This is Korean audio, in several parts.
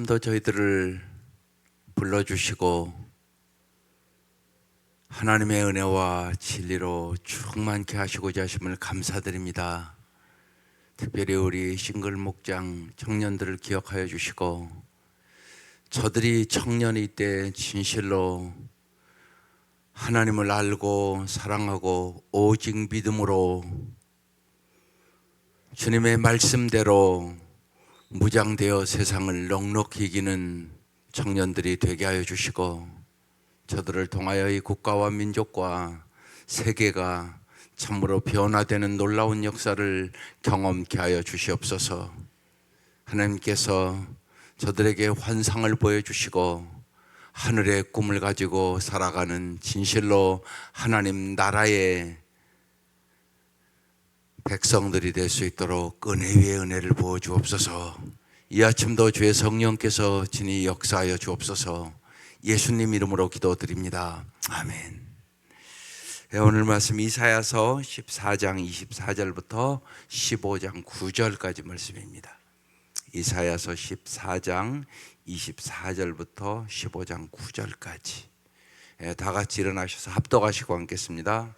더 저희들을 불러주시고 하나님의 은혜와 진리로 충만케 하시고자 하심을 감사드립니다. 특별히 우리 싱글 목장 청년들을 기억하여 주시고 저들이 청년의 때 진실로 하나님을 알고 사랑하고 오직 믿음으로 주님의 말씀대로 무장되어 세상을 넉넉히 이기는 청년들이 되게 하여 주시고 저들을 통하여 이 국가와 민족과 세계가 참으로 변화되는 놀라운 역사를 경험케 하여 주시옵소서. 하나님께서 저들에게 환상을 보여주시고 하늘의 꿈을 가지고 살아가는 진실로 하나님 나라의 백성들이 될 수 있도록 은혜 위에 은혜를 부어 주옵소서. 이 아침도 주의 성령께서 진히 역사하여 주옵소서. 예수님 이름으로 기도드립니다. 아멘. 오늘 말씀 이사야서 14장 24절부터 15장 9절까지 말씀입니다. 이사야서 14장 24절부터 15장 9절까지 다 같이 일어나셔서 합독하시고 앉겠습니다.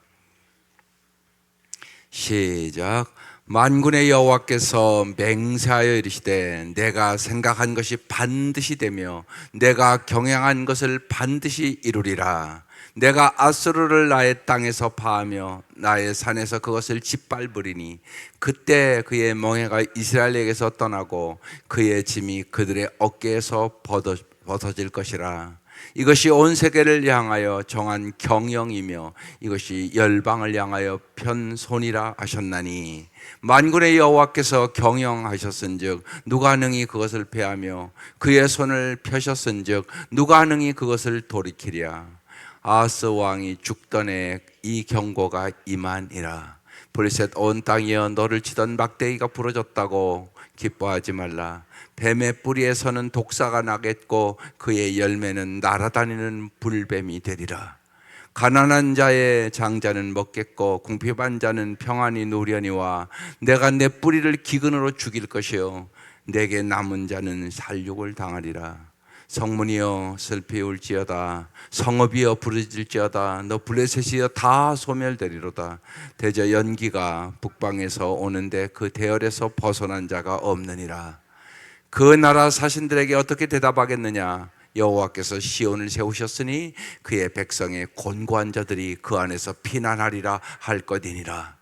시작. 만군의 여호와께서 맹세하여 이르시되 내가 생각한 것이 반드시 되며 내가 경영한 것을 반드시 이루리라. 내가 아수르를 나의 땅에서 파하며 나의 산에서 그것을 짓밟으리니 그때 그의 멍에가 이스라엘에게서 떠나고 그의 짐이 그들의 어깨에서 벗어질 것이라. 이것이 온 세계를 향하여 정한 경영이며 이것이 열방을 향하여 편손이라 하셨나니 만군의 여호와께서 경영하셨은즉 누가 능히 그것을 패하며 그의 손을 펴셨은즉 누가 능히 그것을 돌이키랴. 아하스 왕이 죽던 해 이 경고가 임하니라. 블레셋 온 땅이여 너를 치던 막대기가 부러졌다고 기뻐하지 말라. 뱀의 뿌리에서는 독사가 나겠고 그의 열매는 날아다니는 불뱀이 되리라. 가난한 자의 장자는 먹겠고 궁핍한 자는 평안히 누려니와 내가 내 뿌리를 기근으로 죽일 것이요 내게 남은 자는 살육을 당하리라. 성문이여 슬피 울지어다. 성읍이여 부르짖을지어다. 너 블레셋이여 다 소멸되리로다. 대저 연기가 북방에서 오는데 그 대열에서 벗어난 자가 없느니라. 그 나라 사신들에게 어떻게 대답하겠느냐. 여호와께서 시온을 세우셨으니 그의 백성의 곤고한 자들이 그 안에서 피난하리라 할 것이니라.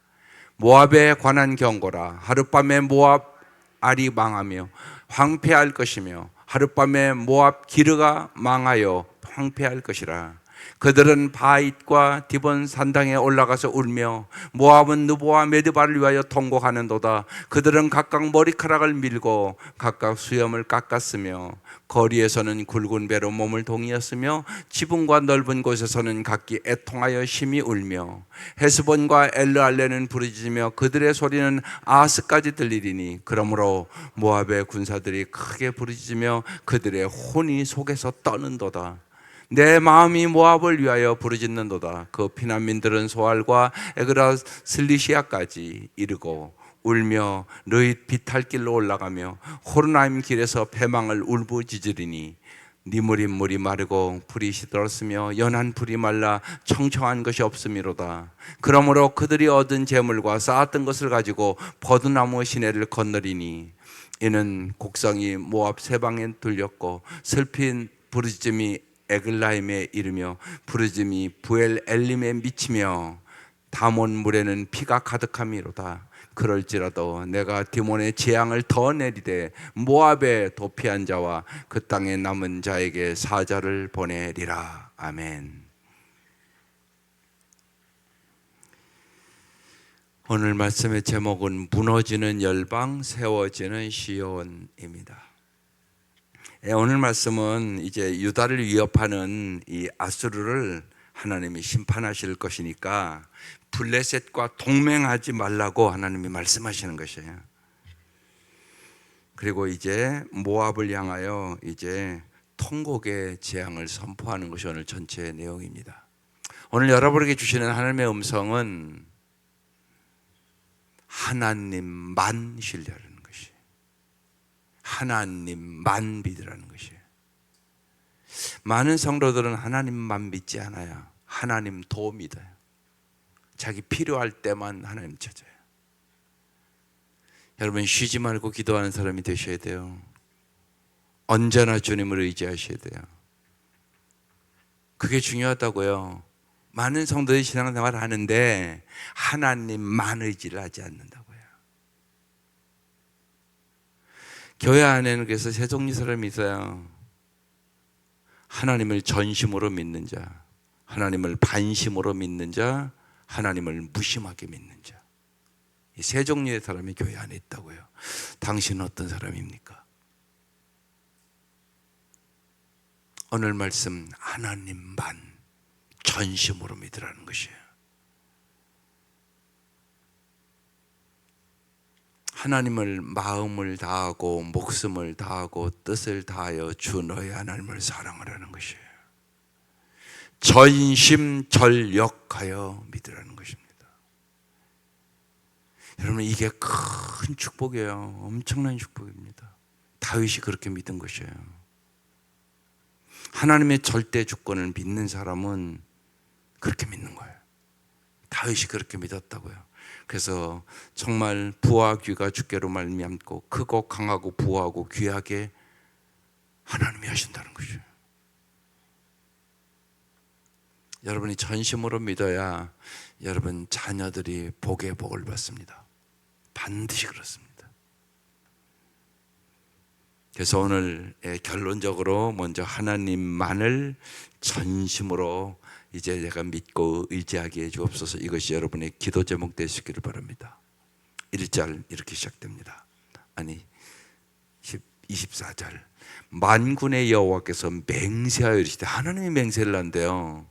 모압에 관한 경고라. 하룻밤에 모압 알이 망하며 황폐할 것이며 하룻밤에 모압 기르가 망하여 황폐할 것이라. 그들은 바잇과 디본 산당에 올라가서 울며 모압은 느보와 메드바를 위하여 통곡하는도다. 그들은 각각 머리카락을 밀고 각각 수염을 깎았으며 거리에서는 굵은 배로 몸을 동이었으며 지붕과 넓은 곳에서는 각기 애통하여 심히 울며 헤스본과 엘르알레는 부르짖으며 그들의 소리는 아스까지 들리리니 그러므로 모압의 군사들이 크게 부르짖으며 그들의 혼이 속에서 떠는도다. 내 마음이 모압을 위하여 부르짖는도다. 그 피난민들은 소알과 에그라 슬리시아까지 이르고 울며 르잇 비탈길로 올라가며 호르나임 길에서 패망을 울부짖으리니 니무린 물이 마르고 풀이 시들었으며 연한 풀이 말라 청청한 것이 없음이로다. 그러므로 그들이 얻은 재물과 쌓았던 것을 가지고 버드나무 시내를 건너리니 이는 곡성이 모압 세방에 들렸고 슬픈 부르짖음이 에글라임에 이르며 부르짖음이 부엘 엘림에 미치며 다몬 물에는 피가 가득함이로다. 그럴지라도 내가 디몬의 재앙을 더 내리되 모압에 도피한 자와 그 땅에 남은 자에게 사자를 보내리라. 아멘. 오늘 말씀의 제목은 무너지는 열방 세워지는 시온입니다. 오늘 말씀은 이제 유다를 위협하는 이 아수르를 하나님이 심판하실 것이니까 블레셋과 동맹하지 말라고 하나님이 말씀하시는 것이에요. 그리고 이제 모압을 향하여 이제 통곡의 재앙을 선포하는 것이 오늘 전체 내용입니다. 오늘 여러분에게 주시는 하나님의 음성은 하나님만 신뢰하는 것이. 하나님만 믿으라는 것이에요. 많은 성도들은 하나님만 믿지 않아요. 하나님도 믿어요. 자기 필요할 때만 하나님 찾아요. 여러분, 쉬지 말고 기도하는 사람이 되셔야 돼요. 언제나 주님을 의지하셔야 돼요. 그게 중요하다고요. 많은 성도들이 신앙생활을 하는데 하나님만 의지를 하지 않는다고요. 교회 안에는 그래서 세 종류 사람이 있어요. 하나님을 전심으로 믿는 자, 하나님을 반심으로 믿는 자, 하나님을 무심하게 믿는 자. 이 세 종류의 사람이 교회 안에 있다고요. 당신은 어떤 사람입니까? 오늘 말씀, 하나님만 전심으로 믿으라는 것이에요. 하나님을 마음을 다하고 목숨을 다하고 뜻을 다하여 주 너의 하나님을 사랑하라는 것이에요. 전심전력하여 믿으라는 것입니다. 여러분, 이게 큰 축복이에요. 엄청난 축복입니다. 다윗이 그렇게 믿은 것이에요. 하나님의 절대 주권을 믿는 사람은 그렇게 믿는 거예요. 다윗이 그렇게 믿었다고요. 그래서 정말 부와 귀가 주께로 말미암고 크고 강하고 부하고 귀하게 하나님이 하신다는 것이에요. 여러분이 전심으로 믿어야 여러분 자녀들이 복의 복을 받습니다. 반드시 그렇습니다. 그래서 오늘 결론적으로 먼저 하나님만을 전심으로 이제 내가 믿고 의지하게 해주옵소서. 이것이 여러분의 기도 제목 되시기를 바랍니다. 1절 이렇게 시작됩니다. 아니 24절 만군의 여호와께서 맹세하여 이르시되, 하나님이 맹세를 한대요.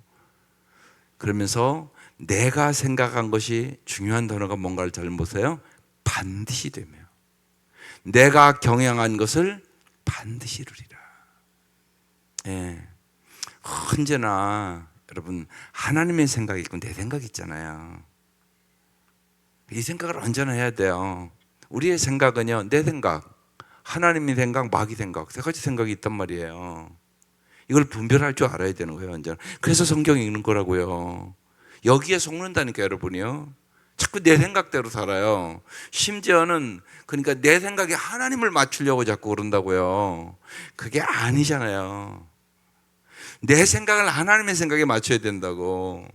그러면서 내가 생각한 것이, 중요한 단어가 뭔가를 잘 보세요. 반드시 되며 내가 경영한 것을 반드시 이루리라. 예. 언제나 여러분 하나님의 생각이 있고 내 생각이 있잖아요. 이 생각을 언제나 해야 돼요. 우리의 생각은요, 내 생각, 하나님의 생각, 마귀 생각, 세 가지 생각이 있단 말이에요. 이걸 분별할 줄 알아야 되는 거예요, 언제나. 그래서 성경 읽는 거라고요. 여기에 속는다니까 여러분이요. 자꾸 내 생각대로 살아요. 심지어는 그러니까 내 생각에 하나님을 맞추려고 자꾸 그런다고요. 그게 아니잖아요. 내 생각을 하나님의 생각에 맞춰야 된다고.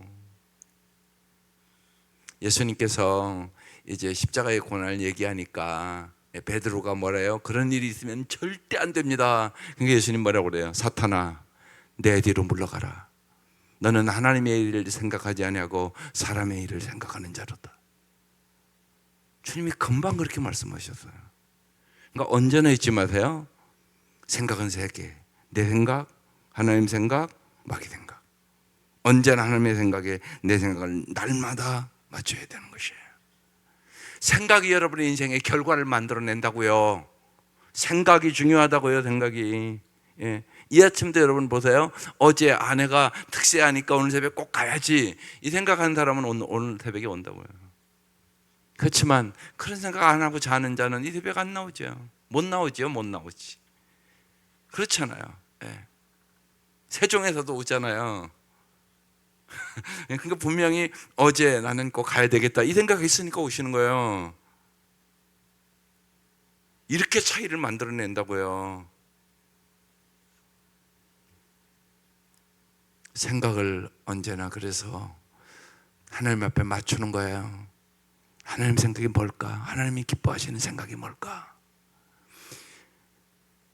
예수님께서 이제 십자가의 고난을 얘기하니까 베드로가 뭐래요? 그런 일이 있으면 절대 안 됩니다. 그러니까 예수님 뭐라고 그래요? 사탄아, 내 뒤로 물러가라. 너는 하나님의 일을 생각하지 아니하고 사람의 일을 생각하는 자로다. 주님이 금방 그렇게 말씀하셨어요. 그러니까 언제나 잊지 마세요. 생각은 세 개. 내 생각, 하나님 생각, 마귀 생각. 언제나 하나님의 생각에 내 생각을 날마다 맞춰야 되는 것이에요. 생각이 여러분의 인생의 결과를 만들어낸다고요. 생각이 중요하다고요. 생각이. 예. 이 아침도 여러분 보세요. 어제 아내가 특세하니까 오늘 새벽 꼭 가야지, 이 생각하는 사람은 오늘 새벽에 온다고요. 그렇지만 그런 생각 안 하고 자는 자는 이 새벽 안 나오죠. 못 나오죠. 못 나오지. 그렇잖아요. 예. 세종에서도 오잖아요. 그러니까 분명히 어제 나는 꼭 가야 되겠다 이 생각이 있으니까 오시는 거예요. 이렇게 차이를 만들어낸다고요. 생각을 언제나 그래서 하나님 앞에 맞추는 거예요. 하나님 생각이 뭘까? 하나님이 기뻐하시는 생각이 뭘까?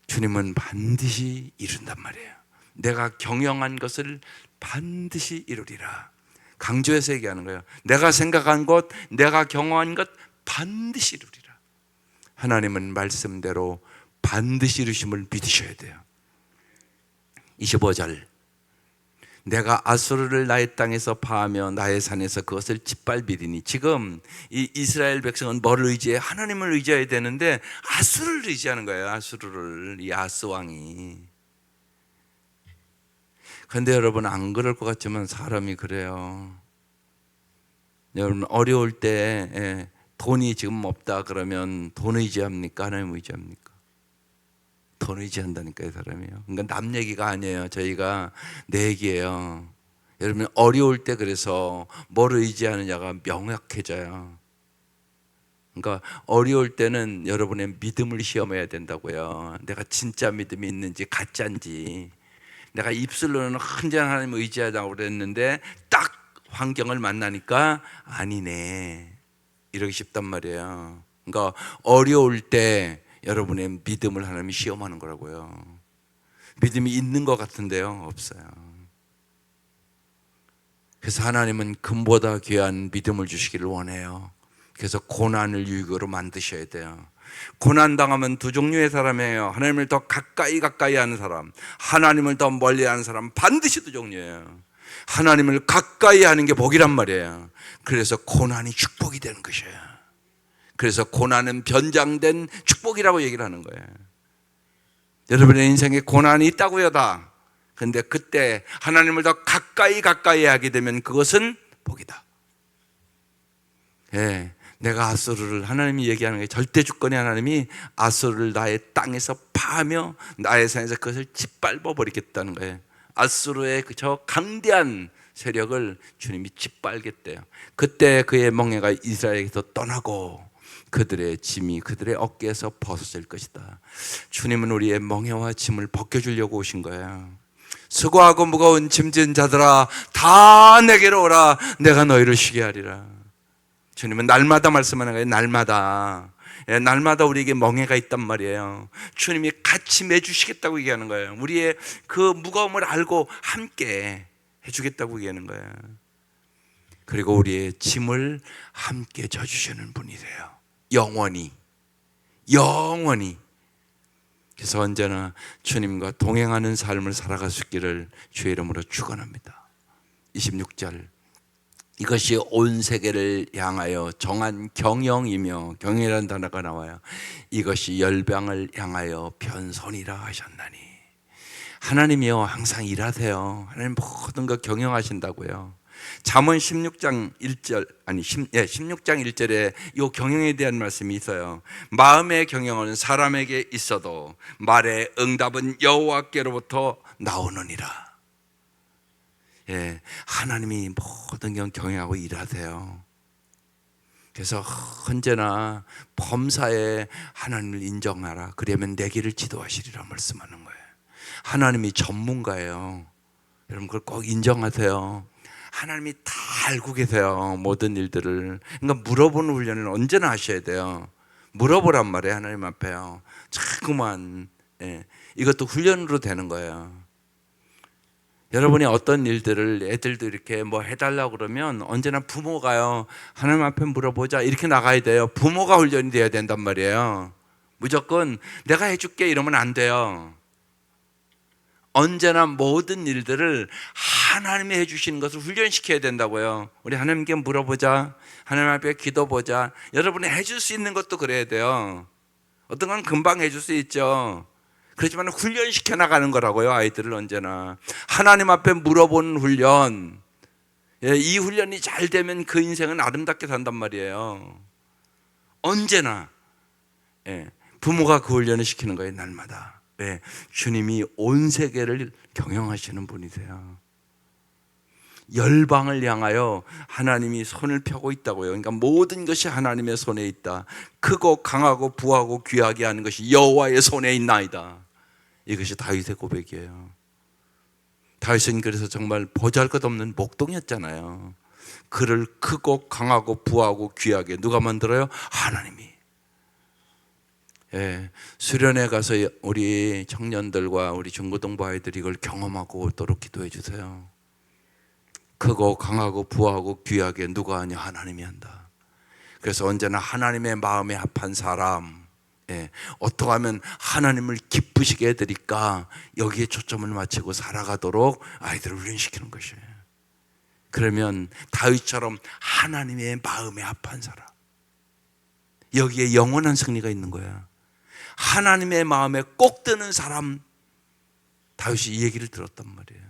주님은 반드시 이룬단 말이에요. 내가 경영한 것을 반드시 이루리라. 강조해서 얘기하는 거예요. 내가 생각한 것, 내가 경험한 것 반드시 이루리라. 하나님은 말씀대로 반드시 이루심을 믿으셔야 돼요. 25절 내가 아수르를 나의 땅에서 파하며 나의 산에서 그것을 짓밟으리니. 지금 이 이스라엘 백성은 뭐를 의지해? 하나님을 의지해야 되는데 아수르를 의지하는 거예요. 아수르를, 이 아스 왕이. 그런데 여러분 안 그럴 것 같지만 사람이 그래요. 여러분 어려울 때 돈이 지금 없다 그러면 돈 의지합니까? 하나님 의지합니까? 돈 의지한다니까요, 사람이요. 그러니까 남 얘기가 아니에요. 저희가 내 얘기예요. 여러분, 어려울 때 그래서 뭘 의지하느냐가 명확해져요. 그러니까 어려울 때는 여러분의 믿음을 시험해야 된다고요. 내가 진짜 믿음이 있는지 가짜인지. 내가 입술로는 흔전 하나님을 의지하자고 그랬는데 딱 환경을 만나니까 아니네, 이러기 쉽단 말이에요. 그러니까 어려울 때 여러분의 믿음을 하나님이 시험하는 거라고요. 믿음이 있는 것 같은데요, 없어요. 그래서 하나님은 금보다 귀한 믿음을 주시기를 원해요. 그래서 고난을 유익으로 만드셔야 돼요. 고난 당하면 두 종류의 사람이에요. 하나님을 더 가까이 하는 사람, 하나님을 더 멀리 하는 사람, 반드시 두 종류예요. 하나님을 가까이 하는 게 복이란 말이에요. 그래서 고난이 축복이 되는 것이에요. 그래서 고난은 변장된 축복이라고 얘기를 하는 거예요. 여러분의 인생에 고난이 있다고요, 다. 근데 그때 하나님을 더 가까이 하게 되면 그것은 복이다. 예, 내가 아수르를, 하나님이 얘기하는 게 절대 주권의 하나님이 아수르를 나의 땅에서 파하며 나의 산에서 그것을 짓밟아 버리겠다는 거예요. 아수르의 저 강대한 세력을 주님이 짓밟겠대요. 그때 그의 멍에가 이스라엘에서 떠나고 그들의 짐이 그들의 어깨에서 벗어질 것이다. 주님은 우리의 멍에와 짐을 벗겨주려고 오신 거예요. 수고하고 무거운 짐진 자들아 다 내게로 오라, 내가 너희를 쉬게 하리라. 주님은 날마다 말씀하는 거예요. 날마다 우리에게 멍에가 있단 말이에요. 주님이 같이 매주시겠다고 얘기하는 거예요. 우리의 그 무거움을 알고 함께 해주겠다고 얘기하는 거예요. 그리고 우리의 짐을 함께 져주시는 분이세요. 영원히. 그래서 언제나 주님과 동행하는 삶을 살아갈 수 있기를 주의 이름으로 축원합니다. 26절, 이것이 온 세계를 향하여 정한 경영이며, 경영이라는 단어가 나와요. 이것이 열방을 향하여 변선이라 하셨나니. 하나님이요 항상 일하세요. 하나님 모든 거 경영하신다고요. 잠언 16장 1절, 16장 1절에 이 경영에 대한 말씀이 있어요. 마음의 경영은 사람에게 있어도 말의 응답은 여호와께로부터 나오느니라. 예, 하나님이 모든 경 경영하고 일하세요. 그래서 언제나 범사에 하나님을 인정하라. 그러면 내 길을 지도하시리라 말씀하는 거예요. 하나님이 전문가예요. 여러분 그걸 꼭 인정하세요. 하나님이 다 알고 계세요, 모든 일들을. 그러니까 물어보는 훈련을 언제나 하셔야 돼요. 물어보란 말이에요, 하나님 앞에요. 자꾸만. 예, 이것도 훈련으로 되는 거예요. 여러분이 어떤 일들을 애들도 이렇게 뭐 해달라고 그러면 언제나 부모가요, 하나님 앞에 물어보자 이렇게 나가야 돼요. 부모가 훈련이 돼야 된단 말이에요. 무조건 내가 해줄게 이러면 안 돼요. 언제나 모든 일들을 하나님이 해주시는 것을 훈련시켜야 된다고요. 우리 하나님께 물어보자, 하나님 앞에 기도보자. 여러분이 해줄 수 있는 것도 그래야 돼요. 어떤 건 금방 해줄 수 있죠. 그렇지만 훈련시켜 나가는 거라고요. 아이들을 언제나 하나님 앞에 물어보는 훈련. 이 훈련이 잘 되면 그 인생은 아름답게 산단 말이에요. 언제나 부모가 그 훈련을 시키는 거예요, 날마다. 주님이 온 세계를 경영하시는 분이세요. 열방을 향하여 하나님이 손을 펴고 있다고요. 그러니까 모든 것이 하나님의 손에 있다. 크고 강하고 부하고 귀하게 하는 것이 여호와의 손에 있나이다. 이것이 다윗의 고백이에요. 다윗은 그래서 정말 보잘것없는 목동이었잖아요. 그를 크고 강하고 부하고 귀하게 누가 만들어요? 하나님이. 수련회 가서 우리 청년들과 우리 중고등부 아이들이 이걸 경험하고 오도록 기도해 주세요. 크고 강하고 부하고 귀하게 누가 하냐? 하나님이 한다. 그래서 언제나 하나님의 마음에 합한 사람, 어떻게 하면 하나님을 기쁘시게 해드릴까, 여기에 초점을 맞추고 살아가도록 아이들을 훈련시키는 것이에요. 그러면 다윗처럼 하나님의 마음에 합한 사람, 여기에 영원한 승리가 있는 거야. 하나님의 마음에 꼭 드는 사람, 다윗이 이 얘기를 들었단 말이에요.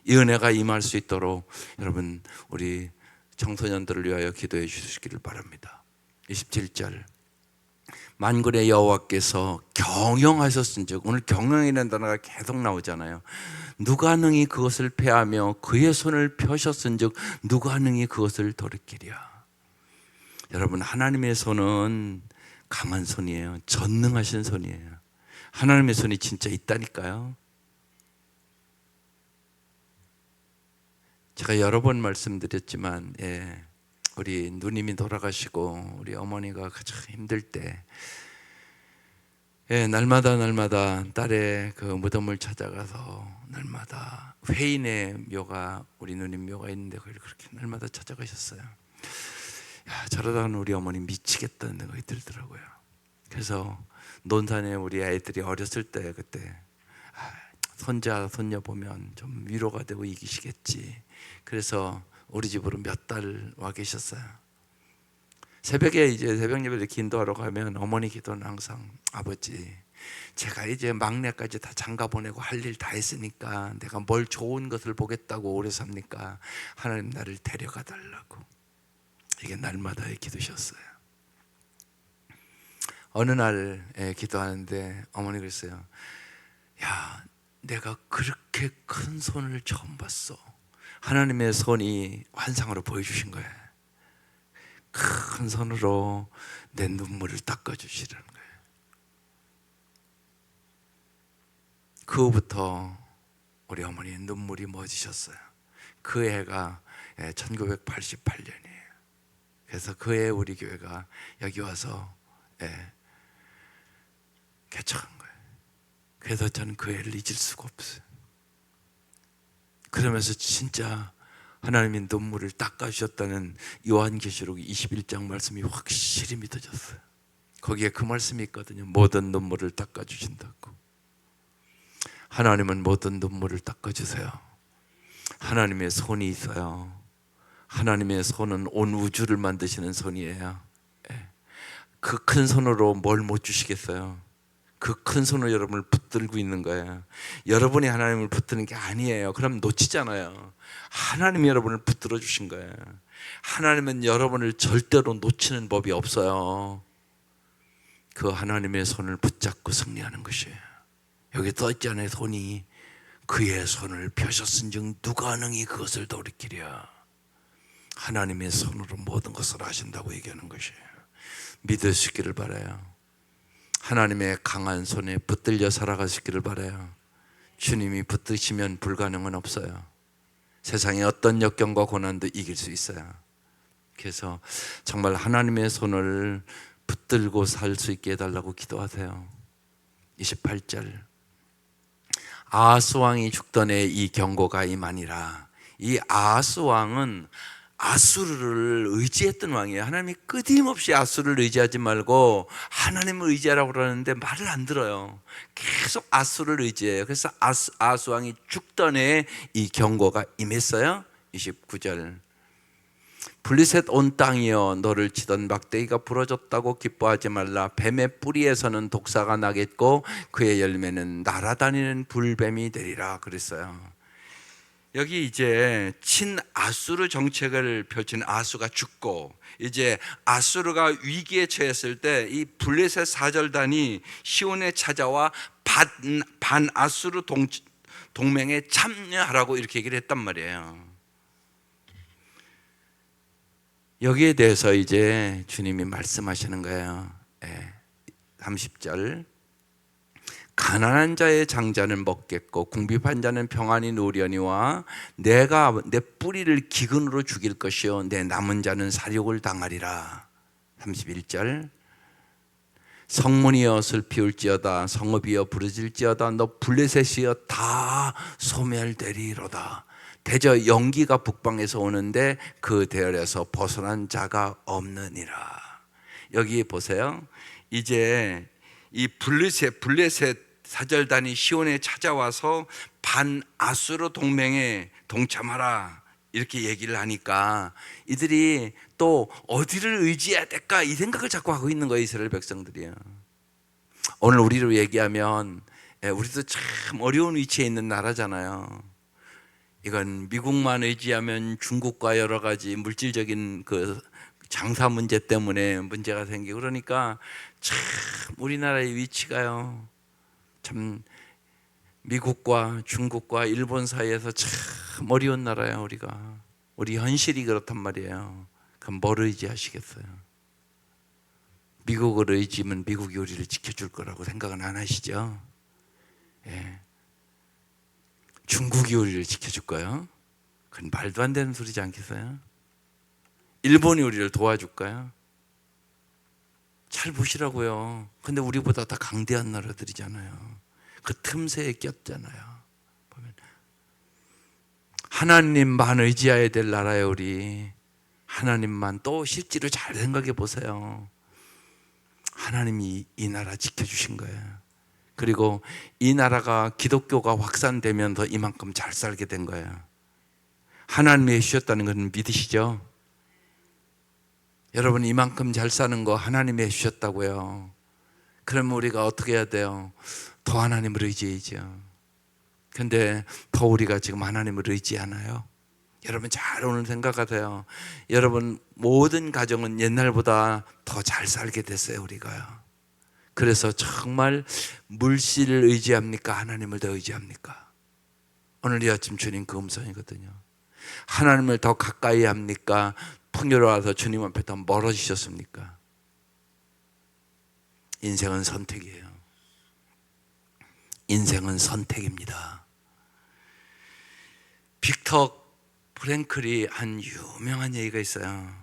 이 은혜가 임할 수 있도록 여러분 우리 청소년들을 위하여 기도해 주시기를 바랍니다. 27절, 만군의 여호와께서 경영하셨은즉, 오늘 경영이라는 단어가 계속 나오잖아요. 누가 능히 그것을 패하며 그의 손을 펴셨은즉 누가 능히 그것을 돌이키랴. 여러분, 하나님의 손은 강한 손이에요. 전능하신 손이에요. 하나님의 손이 진짜 있다니까요. 제가 여러 번 말씀드렸지만, 우리 누님이 돌아가시고 우리 어머니가 가장 힘들 때, 날마다 딸의 그 무덤을 찾아가서, 날마다 회인의 묘가, 우리 누님 묘가 있는데 그걸 그렇게 날마다 찾아가셨어요. 야, 저러다가는 우리 어머니 미치겠다는 생각이 들더라고요. 그래서 논산에 우리 아이들이 어렸을 때, 그때 손자 손녀 보면 좀 위로가 되고 이기시겠지. 그래서 우리 집으로 몇 달 와 계셨어요. 새벽에 이제 새벽 예배를 기도하러 가면 어머니 기도는 항상, 아버지, 제가 이제 막내까지 다 장가 보내고 할 일 다 했으니까 내가 뭘 좋은 것을 보겠다고 오래 삽니까? 하나님 나를 데려가 달라고. 이게 날마다의 기도셨어요. 어느 날 기도하는데 어머니 그랬어요. 야, 내가 그렇게 큰 손을 처음 봤어. 하나님의 손이 환상으로 보여주신 거예요. 큰 손으로 내 눈물을 닦아주시라는 거예요. 그 후부터 우리 어머니 눈물이 멎으셨어요. 그 해가 1988년이에요. 그래서 그 해 우리 교회가 여기 와서 개척한 거예요. 그래서 저는 그 해를 잊을 수가 없어요. 그러면서 진짜 하나님이 눈물을 닦아주셨다는 요한계시록 21장 말씀이 확실히 믿어졌어요. 거기에 그 말씀이 있거든요. 모든 눈물을 닦아주신다고. 하나님은 모든 눈물을 닦아주세요. 하나님의 손이 있어요. 하나님의 손은 온 우주를 만드시는 손이에요. 그 큰 손으로 뭘 못 주시겠어요? 그 큰 손으로 여러분을 붙들고 있는 거예요. 여러분이 하나님을 붙드는 게 아니에요. 그럼 놓치잖아요. 하나님이 여러분을 붙들어 주신 거예요. 하나님은 여러분을 절대로 놓치는 법이 없어요. 그 하나님의 손을 붙잡고 승리하는 것이에요. 여기 써 있잖아요. 손이 그의 손을 펴셨은즉 누가 능히 그것을 돌이키랴. 하나님의 손으로 모든 것을 하신다고 얘기하는 것이에요. 믿을 수 있기를 바라요. 하나님의 강한 손에 붙들려 살아가시기를 바라요. 주님이 붙드시면 불가능은 없어요. 세상의 어떤 역경과 고난도 이길 수 있어요. 그래서 정말 하나님의 손을 붙들고 살 수 있게 해달라고 기도하세요. 28절, 아하스 왕이 죽던 해 이 경고가 임하니라. 이 아하스 왕은 아수르를 의지했던 왕이에요. 하나님이 끊임없이 아수르를 의지하지 말고 하나님을 의지하라고 그러는데 말을 안 들어요. 계속 아수르를 의지해요. 그래서 아하스 왕이 죽던 해에 이 경고가 임했어요. 29절, 블레셋 온 땅이여 너를 치던 막대기가 부러졌다고 기뻐하지 말라. 뱀의 뿌리에서는 독사가 나겠고 그의 열매는 날아다니는 불뱀이 되리라 그랬어요. 여기 이제 친아수르 정책을 펼친 아수가 죽고, 이제 아수르가 위기에 처했을 때 이 블레셋 사절단이 시온에 찾아와 반아수르 동맹에 참여하라고 이렇게 얘기를 했단 말이에요. 여기에 대해서 이제 주님이 말씀하시는 거예요. 30절, 가난한 자의 장자는 먹겠고 궁핍한 자는 평안히 누리려니와 내가 내 뿌리를 기근으로 죽일 것이요 내 남은 자는 사륙을 당하리라. 31절, 성문이여 슬피울지어다 성읍이여 부르짖을지어다 너 블레셋이여 다 소멸되리로다. 대저 연기가 북방에서 오는데 그 대열에서 벗어난 자가 없느니라. 여기 보세요. 이제 이 블레셋 사절단이 시온에 찾아와서 반아수르 동맹에 동참하라 이렇게 얘기를 하니까 이들이 또 어디를 의지해야 될까 이 생각을 자꾸 하고 있는 거예요. 이스라엘 백성들이요. 오늘 우리로 얘기하면 우리도 참 어려운 위치에 있는 나라잖아요. 이건 미국만 의지하면 중국과 여러 가지 물질적인 그 장사 문제 때문에 문제가 생기고 그러니까 참 우리나라의 위치가요, 참 미국과 중국과 일본 사이에서 참 어려운 나라예요. 우리 현실이 그렇단 말이에요. 그럼 뭘 의지하시겠어요? 미국을 의지하면 미국이 우리를 지켜줄 거라고 생각은 안 하시죠? 예. 중국이 우리를 지켜줄까요? 그건 말도 안 되는 소리지 않겠어요? 일본이 우리를 도와줄까요? 잘 보시라고요. 근데 우리보다 다 강대한 나라들이잖아요. 그 틈새에 꼈잖아요. 보면 하나님만 의지해야 될 나라예요. 우리 하나님만. 또 실제로 잘 생각해 보세요. 하나님이 이 나라 지켜주신 거예요. 그리고 이 나라가 기독교가 확산되면서 이만큼 잘 살게 된 거예요. 하나님이 해주셨다는 건 믿으시죠? 여러분, 이만큼 잘 사는 거 하나님이 해주셨다고요. 그러면 우리가 어떻게 해야 돼요? 더 하나님을 의지해야죠. 근데 더 우리가 지금 하나님을 의지하나요? 여러분 잘 오늘 생각하세요. 여러분 모든 가정은 옛날보다 더 잘 살게 됐어요. 우리가요. 그래서 정말 물질을 의지합니까? 하나님을 더 의지합니까? 오늘 이 아침 주님 그 음성이거든요. 하나님을 더 가까이 합니까? 풍요로워서 주님 앞에 더 멀어지셨습니까? 인생은 선택이에요. 인생은 선택입니다. 빅터 프랭클이 한 유명한 얘기가 있어요.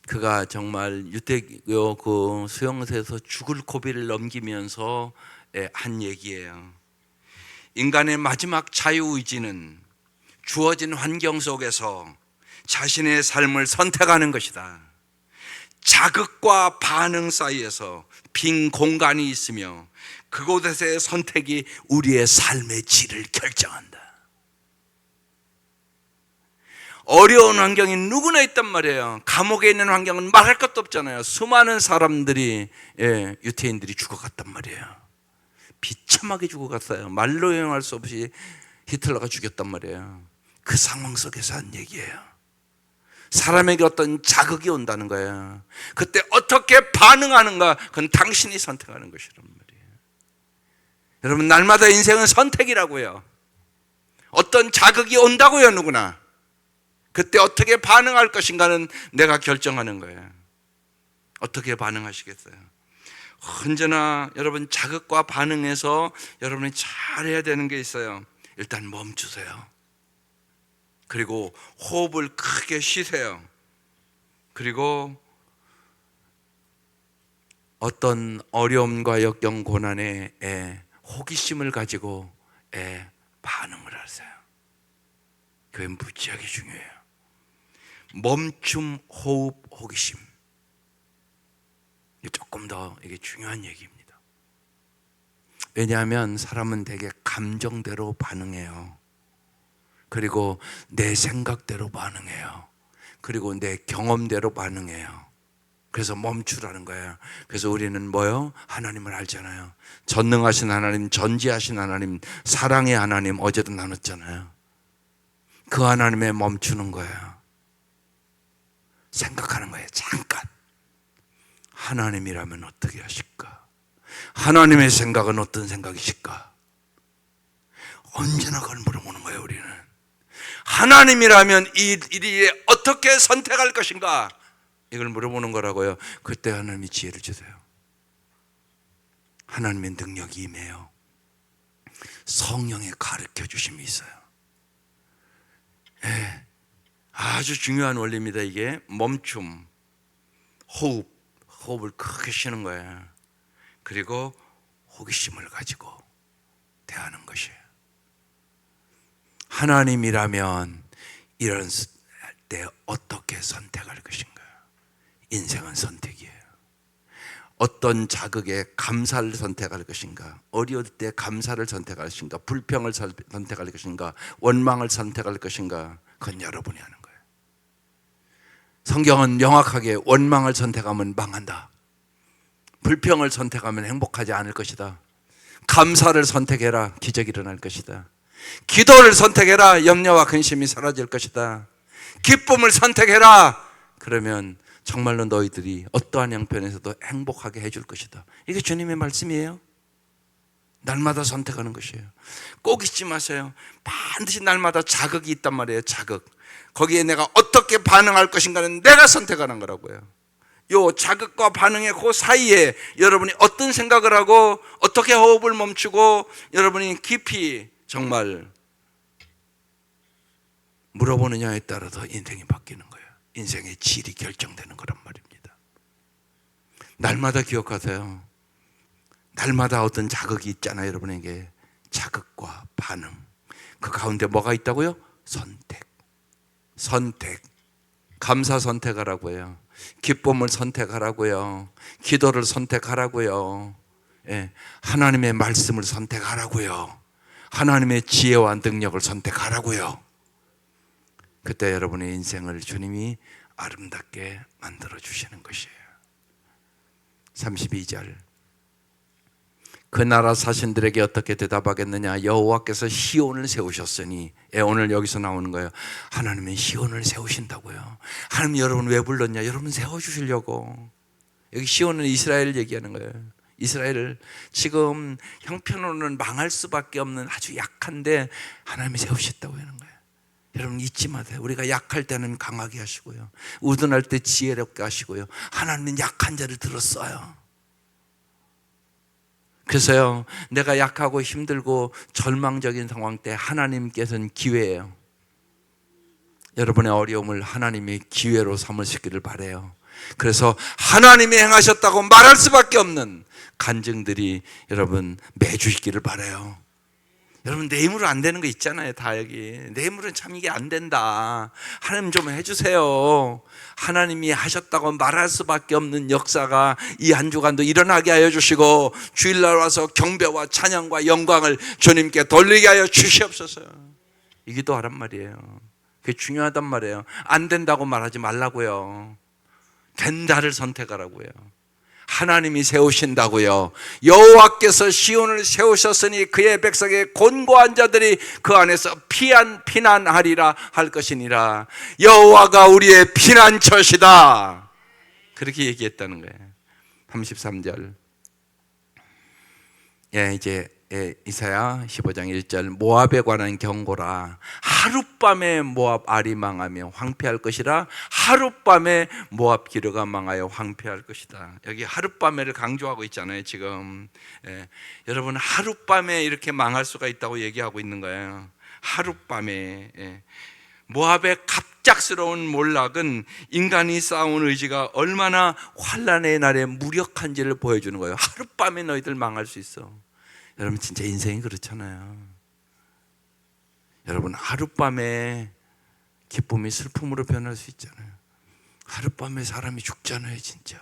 그가 정말 유대교 그 수용소에서 죽을 고비를 넘기면서 한 얘기예요. 인간의 마지막 자유의지는 주어진 환경 속에서 자신의 삶을 선택하는 것이다. 자극과 반응 사이에서 빈 공간이 있으며 그곳에서의 선택이 우리의 삶의 질을 결정한다. 어려운 환경이 누구나 있단 말이에요. 감옥에 있는 환경은 말할 것도 없잖아요. 수많은 사람들이, 유태인들이 죽어갔단 말이에요. 비참하게 죽어갔어요. 말로 형용할 수 없이 히틀러가 죽였단 말이에요. 그 상황 속에서 한 얘기예요. 사람에게 어떤 자극이 온다는 거예요. 그때 어떻게 반응하는가, 그건 당신이 선택하는 것이란 말이에요. 여러분, 날마다 인생은 선택이라고요. 어떤 자극이 온다고요, 누구나. 그때 어떻게 반응할 것인가는 내가 결정하는 거예요. 어떻게 반응하시겠어요? 언제나 여러분 자극과 반응해서 여러분이 잘해야 되는 게 있어요. 일단 멈추세요. 그리고 호흡을 크게 쉬세요. 그리고 어떤 어려움과 역경 고난에 호기심을 가지고 반응을 하세요. 그게 무지하게 중요해요. 멈춤, 호흡, 호기심. 조금 더 이게 중요한 얘기입니다. 왜냐하면 사람은 되게 감정대로 반응해요. 그리고 내 생각대로 반응해요. 그리고 내 경험대로 반응해요. 그래서 멈추라는 거예요. 그래서 우리는 뭐요? 하나님을 알잖아요. 전능하신 하나님, 전지하신 하나님, 사랑의 하나님, 어제도 나눴잖아요. 그 하나님에 멈추는 거예요. 생각하는 거예요. 잠깐. 하나님이라면 어떻게 하실까? 하나님의 생각은 어떤 생각이실까? 언제나 그걸 물어보는 거예요. 우리는 하나님이라면 이 일에 어떻게 선택할 것인가? 이걸 물어보는 거라고요. 그때 하나님이 지혜를 주세요. 하나님의 능력이 임해요. 성령의 가르쳐 주심이 있어요. 아주 중요한 원리입니다. 이게 멈춤, 호흡을 크게 쉬는 거예요. 그리고 호기심을 가지고 대하는 것이에요. 하나님이라면 이런 때 어떻게 선택할 것인가? 인생은 선택이에요. 어떤 자극에 감사를 선택할 것인가? 어려울 때 감사를 선택할 것인가? 불평을 선택할 것인가? 원망을 선택할 것인가? 그건 여러분이 하는 거예요. 성경은 명확하게 원망을 선택하면 망한다. 불평을 선택하면 행복하지 않을 것이다. 감사를 선택해라. 기적이 일어날 것이다. 기도를 선택해라. 염려와 근심이 사라질 것이다. 기쁨을 선택해라. 그러면 정말로 너희들이 어떠한 형편에서도 행복하게 해줄 것이다. 이게 주님의 말씀이에요. 날마다 선택하는 것이에요. 꼭 잊지 마세요. 반드시 날마다 자극이 있단 말이에요. 자극. 거기에 내가 어떻게 반응할 것인가는 내가 선택하는 거라고요. 요 자극과 반응의 그 사이에 여러분이 어떤 생각을 하고 어떻게 호흡을 멈추고 여러분이 깊이 정말 물어보느냐에 따라서 인생이 바뀌는 거예요. 인생의 질이 결정되는 거란 말입니다. 날마다 기억하세요. 날마다 어떤 자극이 있잖아요. 여러분에게 자극과 반응, 그 가운데 뭐가 있다고요? 선택. 감사 선택하라고요. 기쁨을 선택하라고요. 기도를 선택하라고요. 예, 하나님의 말씀을 선택하라고요. 하나님의 지혜와 능력을 선택하라고요. 그때 여러분의 인생을 주님이 아름답게 만들어 주시는 것이에요. 32절. 그 나라 사신들에게 어떻게 대답하겠느냐? 여호와께서 시온을 세우셨으니. 오늘 여기서 나오는 거예요. 하나님은 시온을 세우신다고요. 하나님 여러분 왜 불렀냐? 여러분 세워주시려고. 여기 시온은 이스라엘을 얘기하는 거예요. 이스라엘을 지금 형편으로는 망할 수밖에 없는 아주 약한데 하나님이 세우셨다고 하는 거예요. 여러분 잊지 마세요. 우리가 약할 때는 강하게 하시고요, 우둔할 때 지혜롭게 하시고요, 하나님은 약한 자를 들었어요. 그래서요, 내가 약하고 힘들고 절망적인 상황 때 하나님께서는 기회예요. 여러분의 어려움을 하나님의 기회로 삼으시기를 바라요. 그래서 하나님이 행하셨다고 말할 수밖에 없는 간증들이 여러분 매주 있기를 바라요. 여러분 내 힘으로 안 되는 거 있잖아요. 다 여기 내 힘으로는 참 이게 안 된다, 하나님 좀 해주세요. 하나님이 하셨다고 말할 수밖에 없는 역사가 이 한 주간도 일어나게 하여 주시고, 주일날 와서 경배와 찬양과 영광을 주님께 돌리게 하여 주시옵소서. 이 기도하란 말이에요. 그게 중요하단 말이에요. 안 된다고 말하지 말라고요. 된다를 선택하라고요. 하나님이 세우신다고요. 여호와께서 시온을 세우셨으니 그의 백성의 곤고한 자들이 그 안에서 피난하리라 할 것이니라. 여호와가 우리의 피난처시다, 그렇게 얘기했다는 거예요. 33절. 이제 이사야 15장 1절. 모압에 관한 경고라. 하룻밤에 모압 알이 망하며 황폐할 것이라. 하룻밤에 모압 기르가 망하여 황폐할 것이다. 여기 하룻밤에를 강조하고 있잖아요 지금. 여러분 하룻밤에 이렇게 망할 수가 있다고 얘기하고 있는 거예요. 하룻밤에. 모압의 갑작스러운 몰락은 인간이 쌓아온 의지가 얼마나 환난의 날에 무력한지를 보여주는 거예요. 하룻밤에 너희들 망할 수 있어. 여러분 진짜 인생이 그렇잖아요. 여러분 하룻밤에 기쁨이 슬픔으로 변할 수 있잖아요. 하룻밤에 사람이 죽잖아요 진짜.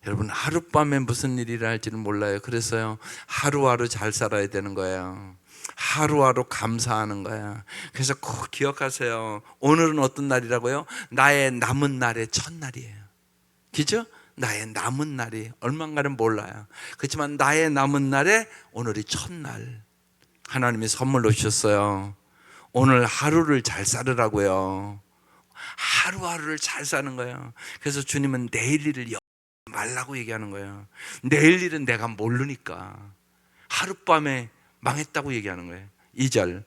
여러분 하룻밤에 무슨 일이 일어날지는 몰라요. 그래서요 하루하루 잘 살아야 되는 거예요. 하루하루 감사하는 거야. 그래서 꼭 기억하세요. 오늘은 어떤 날이라고요? 나의 남은 날의 첫날이에요. 그죠? 나의 남은 날이 얼마인가는 몰라요. 그렇지만 나의 남은 날에 오늘이 첫날, 하나님이 선물로 주셨어요. 오늘 하루를 잘 살으라고요. 하루하루를 잘 사는 거예요. 그래서 주님은 내일 일을 말라고 얘기하는 거예요. 내일 일은 내가 모르니까 하룻밤에 망했다고 얘기하는 거예요. 2절.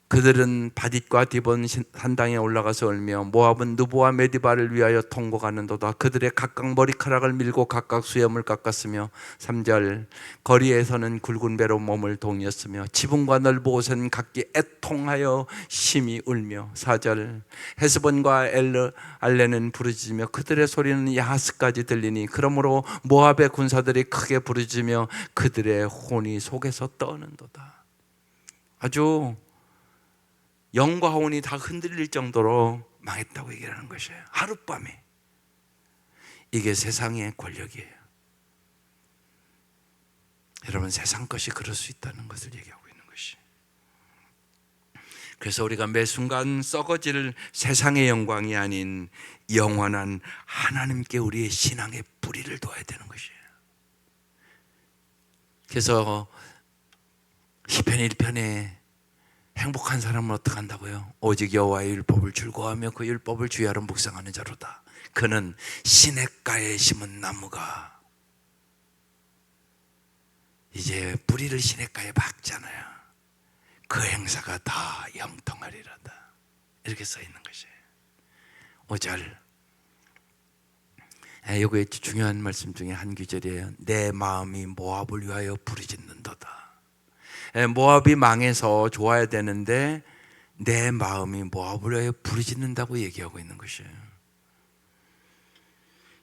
그들은 바딧과 디본 산당에 올라가서 울며 모압은 느보와 메디바를 위하여 통곡하는도다. 그들의 각각 머리카락을 밀고 각각 수염을 깎았으며. 3절. 거리에서는 굵은 배로 몸을 동였으며 지붕과 넓은 옷은 각기 애통하여 심히 울며. 4절. 헤스본과 알레는 부르짖으며 그들의 소리는 야하스까지 들리니 그러므로 모압의 군사들이 크게 부르짖으며 그들의 혼이 속에서 떠는도다. 아주 영과 혼이 다 흔들릴 정도로 망했다고 얘기하는 것이에요. 하룻밤에. 이게 세상의 권력이에요. 여러분 세상 것이 그럴 수 있다는 것을 얘기하고 있는 것이. 그래서 우리가 매 순간 썩어질 세상의 영광이 아닌 영원한 하나님께 우리의 신앙의 뿌리를 둬야 되는 것이에요. 그래서 시편 1편에 행복한 사람은 어떻게 한다고요? 오직 여호와의 율법을 즐거워하며 그 율법을 주야로 묵상하는 자로다. 그는 시냇가에 심은 나무가 이제 뿌리를 시냇가에 박잖아요. 그 행사가 다 형통하리라다. 이렇게 써 있는 것이에요. 5절. 이게 중요한 말씀 중에 한 구절이에요. 내 마음이 모압을 위하여 부르짖는도다. 모압이 망해서 좋아야 되는데 내 마음이 모압을 위하여 부르짖는다고 얘기하고 있는 것이에요.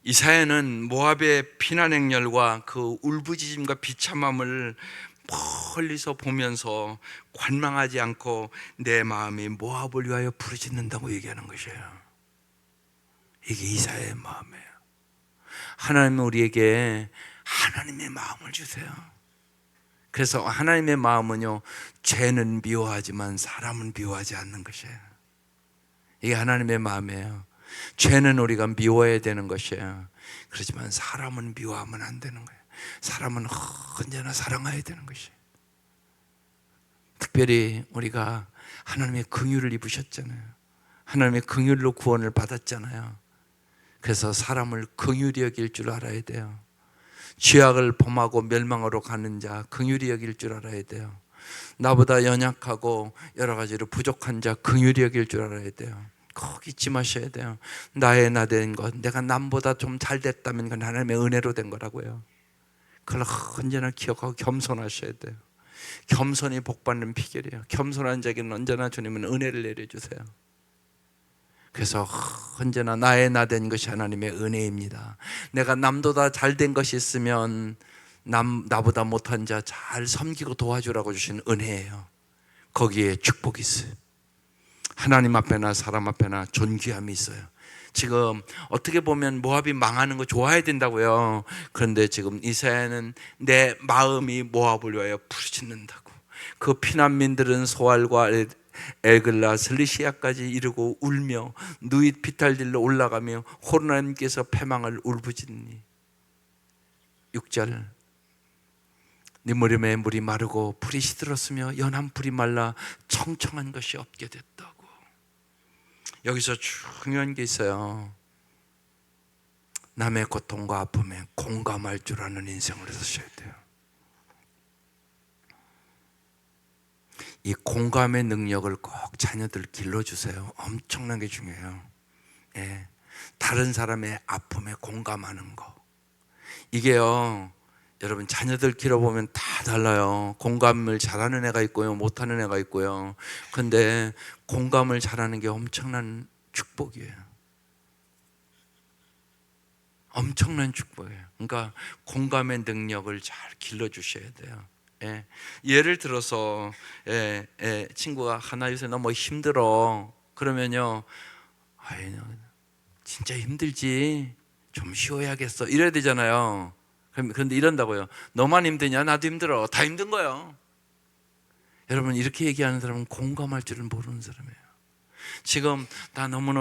이사야는 모압의 피난 행렬과 그 울부짖음과 비참함을 멀리서 보면서 관망하지 않고 내 마음이 모압을 위하여 부르짖는다고 얘기하는 것이에요. 이게 이사야의 마음이에요. 하나님은 우리에게 하나님의 마음을 주세요. 그래서 하나님의 마음은요, 죄는 미워하지만 사람은 미워하지 않는 것이에요. 이게 하나님의 마음이에요. 죄는 우리가 미워해야 되는 것이에요. 그렇지만 사람은 미워하면 안 되는 거예요. 사람은 언제나 사랑해야 되는 것이에요. 특별히 우리가 하나님의 긍휼을 입으셨잖아요. 하나님의 긍휼로 구원을 받았잖아요. 그래서 사람을 긍휼히 여길 줄 알아야 돼요. 죄악을 범하고 멸망으로 가는 자 긍휼히 여길 줄 알아야 돼요. 나보다 연약하고 여러 가지로 부족한 자 긍휼히 여길 줄 알아야 돼요. 꼭 잊지 마셔야 돼요. 나의 나된 것, 내가 남보다 좀 잘 됐다면 그건 하나님의 은혜로 된 거라고요. 그걸 언제나 기억하고 겸손하셔야 돼요. 겸손이 복받는 비결이에요. 겸손한 자에게는 언제나 주님은 은혜를 내려주세요. 그래서 언제나 나의 나된 것이 하나님의 은혜입니다. 내가 남보다 잘된 것이 있으면 나보다 못한 자 잘 섬기고 도와주라고 주신 은혜예요. 거기에 축복이 있어요. 하나님 앞에나 사람 앞에나 존귀함이 있어요. 지금 어떻게 보면 모압이 망하는 거 좋아해야 된다고요. 그런데 지금 이사야는 내 마음이 모압을 위하여 부르짖는다고. 그 피난민들은 소알과 엘글라 슬리시아까지 이르고 울며 누잇 비탈딜로 올라가며 호르나님께서 패망을 울부짖니. 6절. 네 무림에 물이 마르고 풀이 시들었으며 연한 풀이 말라 청청한 것이 없게 됐다고. 여기서 중요한 게 있어요. 남의 고통과 아픔에 공감할 줄 아는 인생을 사셔야 돼요. 이 공감의 능력을 꼭 자녀들 길러주세요. 엄청나게 중요해요. 예. 다른 사람의 아픔에 공감하는 거. 이게요, 여러분 자녀들 길러보면 다 달라요. 공감을 잘하는 애가 있고요, 못하는 애가 있고요. 근데 공감을 잘하는 게 엄청난 축복이에요. 엄청난 축복이에요. 그러니까 공감의 능력을 잘 길러주셔야 돼요. 예. 예를 들어서 친구가 하나 요새 너무 힘들어 그러면요, 아이, 진짜 힘들지, 좀 쉬어야겠어 이래야 되잖아요. 그런데 이런다고요. 너만 힘드냐? 나도 힘들어. 다 힘든 거예요. 여러분, 이렇게 얘기하는 사람은 공감할 줄은 모르는 사람이에요. 지금 나 너무나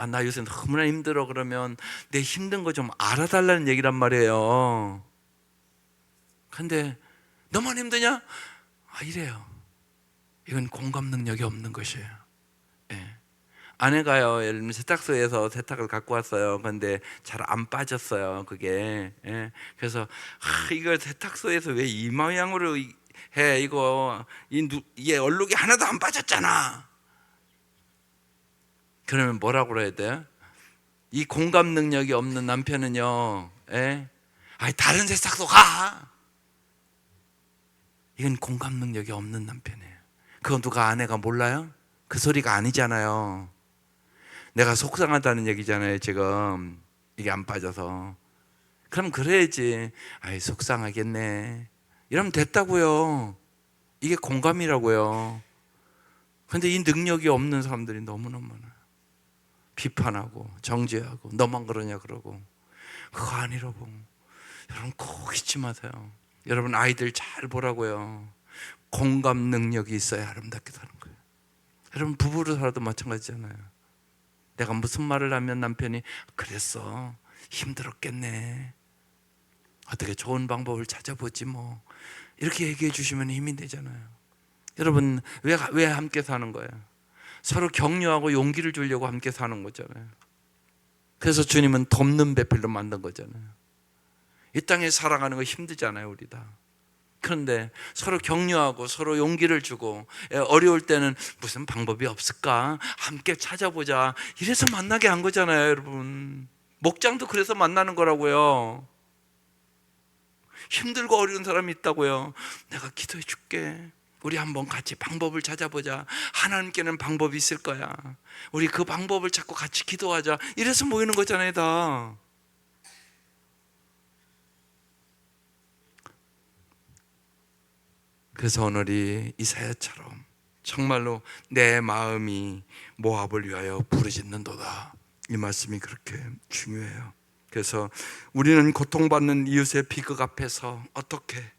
나 요새 너무나 힘들어 그러면 내 힘든 거 좀 알아달라는 얘기란 말이에요. 근데 너만 힘드냐? 이래요. 이건 공감 능력이 없는 것이에요. 예. 아내가요, 예를 들면 세탁소에서 세탁을 갖고 왔어요. 근데 잘 안 빠졌어요, 그게. 예. 그래서 이거 세탁소에서 왜 이 모양으로 해? 이거 이게 얼룩이 하나도 안 빠졌잖아. 그러면 뭐라고 그래야 돼요? 이 공감 능력이 없는 남편은요, 다른 세탁소 가. 이건 공감 능력이 없는 남편이에요. 그건 누가 아내가 몰라요? 그 소리가 아니잖아요. 내가 속상하다는 얘기잖아요, 지금. 이게 안 빠져서. 그럼 그래야지. 속상하겠네. 이러면 됐다고요. 이게 공감이라고요. 근데 이 능력이 없는 사람들이 너무너무 많아요. 비판하고 정죄하고 너만 그러냐 그러고. 그거 아니라고. 여러분 꼭 잊지 마세요. 여러분 아이들 잘 보라고요. 공감 능력이 있어야 아름답게 사는 거예요. 여러분 부부로 살아도 마찬가지잖아요. 내가 무슨 말을 하면 남편이 그랬어, 힘들었겠네, 어떻게 좋은 방법을 찾아보지 뭐, 이렇게 얘기해 주시면 힘이 되잖아요. 여러분, 왜 함께 사는 거예요? 서로 격려하고 용기를 주려고 함께 사는 거잖아요. 그래서 주님은 돕는 배필로 만든 거잖아요. 이 땅에 살아가는 거 힘들잖아요, 우리 다. 그런데 서로 격려하고 서로 용기를 주고, 어려울 때는 무슨 방법이 없을까? 함께 찾아보자. 이래서 만나게 한 거잖아요, 여러분. 목장도 그래서 만나는 거라고요. 힘들고 어려운 사람이 있다고요. 내가 기도해 줄게. 우리 한번 같이 방법을 찾아보자. 하나님께는 방법이 있을 거야. 우리 그 방법을 찾고 같이 기도하자. 이래서 모이는 거잖아요, 다. 그래서 오늘이 이사야처럼 정말로 내 마음이 모압을 위하여 부르짖는도다. 이 말씀이 그렇게 중요해요. 그래서 우리는 고통받는 이웃의 비극 앞에서 어떻게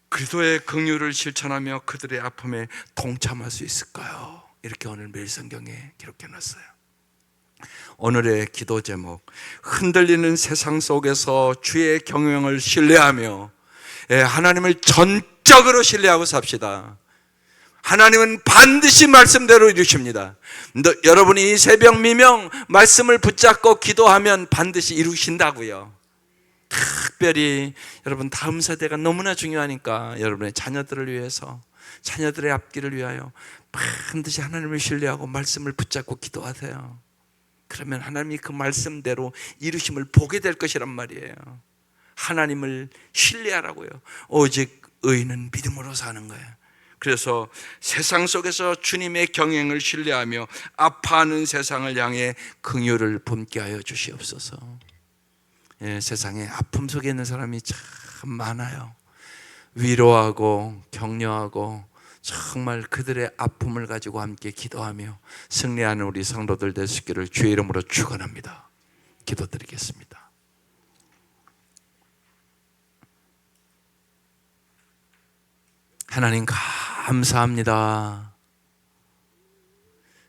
그리스도의 긍휼을 실천하며 그들의 아픔에 동참할 수 있을까요? 이렇게 오늘 매일 성경에 기록해 놨어요. 오늘의 기도 제목, 흔들리는 세상 속에서 주의 경영을 신뢰하며 하나님을 전적으로 신뢰하고 삽시다. 하나님은 반드시 말씀대로 이루십니다. 여러분이 새벽 미명 말씀을 붙잡고 기도하면 반드시 이루신다고요. 특별히 여러분 다음 세대가 너무나 중요하니까 여러분의 자녀들을 위해서, 자녀들의 앞길을 위하여 반드시 하나님을 신뢰하고 말씀을 붙잡고 기도하세요. 그러면 하나님이 그 말씀대로 이루심을 보게 될 것이란 말이에요. 하나님을 신뢰하라고요. 오직 의인은 믿음으로 사는 거예요. 그래서 세상 속에서 주님의 경영을 신뢰하며 아파하는 세상을 향해 긍휼을 품게 하여 주시옵소서. 세상에 아픔 속에 있는 사람이 참 많아요. 위로하고 격려하고 정말 그들의 아픔을 가지고 함께 기도하며 승리하는 우리 성도들 될 수 있기를 주의 이름으로 축원합니다. 기도드리겠습니다. 하나님 감사합니다.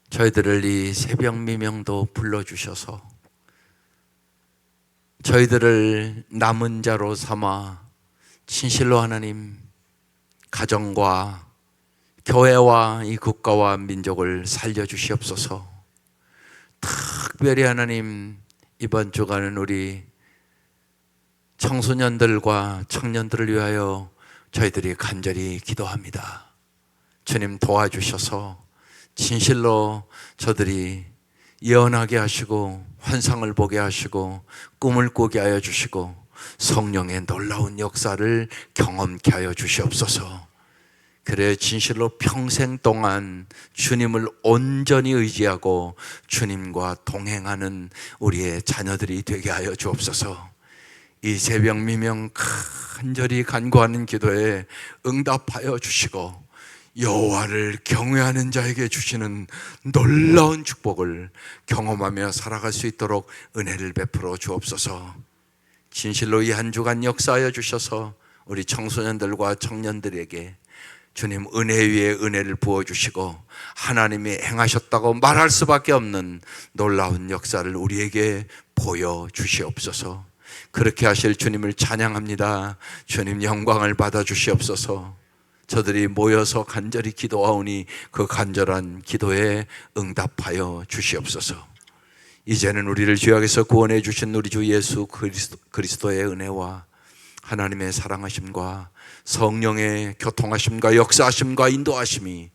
저희들을 이 새벽 미명도 불러주셔서 저희들을 남은 자로 삼아 진실로 하나님 가정과 교회와 이 국가와 민족을 살려주시옵소서. 특별히 하나님 이번 주간은 우리 청소년들과 청년들을 위하여 저희들이 간절히 기도합니다. 주님 도와주셔서 진실로 저들이 예언하게 하시고 환상을 보게 하시고 꿈을 꾸게 하여 주시고 성령의 놀라운 역사를 경험케 하여 주시옵소서. 그래 진실로 평생 동안 주님을 온전히 의지하고 주님과 동행하는 우리의 자녀들이 되게 하여 주옵소서. 이 새벽 미명 간절히 간구하는 기도에 응답하여 주시고 여호와를 경외하는 자에게 주시는 놀라운 축복을 경험하며 살아갈 수 있도록 은혜를 베풀어 주옵소서. 진실로 이 한 주간 역사하여 주셔서 우리 청소년들과 청년들에게 주님 은혜 위에 은혜를 부어주시고 하나님이 행하셨다고 말할 수밖에 없는 놀라운 역사를 우리에게 보여주시옵소서. 그렇게 하실 주님을 찬양합니다. 주님 영광을 받아 주시옵소서. 저들이 모여서 간절히 기도하오니 그 간절한 기도에 응답하여 주시옵소서. 이제는 우리를 죄악에서 구원해 주신 우리 주 예수 그리스도의 은혜와 하나님의 사랑하심과 성령의 교통하심과 역사하심과 인도하심이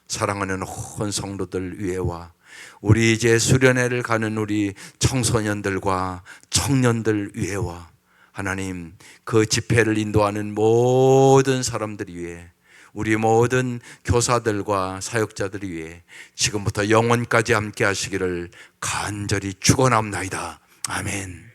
사랑하는 온 성도들 위에와 우리 이제 수련회를 가는 우리 청소년들과 청년들 위에와 하나님 그 집회를 인도하는 모든 사람들 위에 우리 모든 교사들과 사역자들 위해 지금부터 영원까지 함께 하시기를 간절히 축원합니다. 아멘.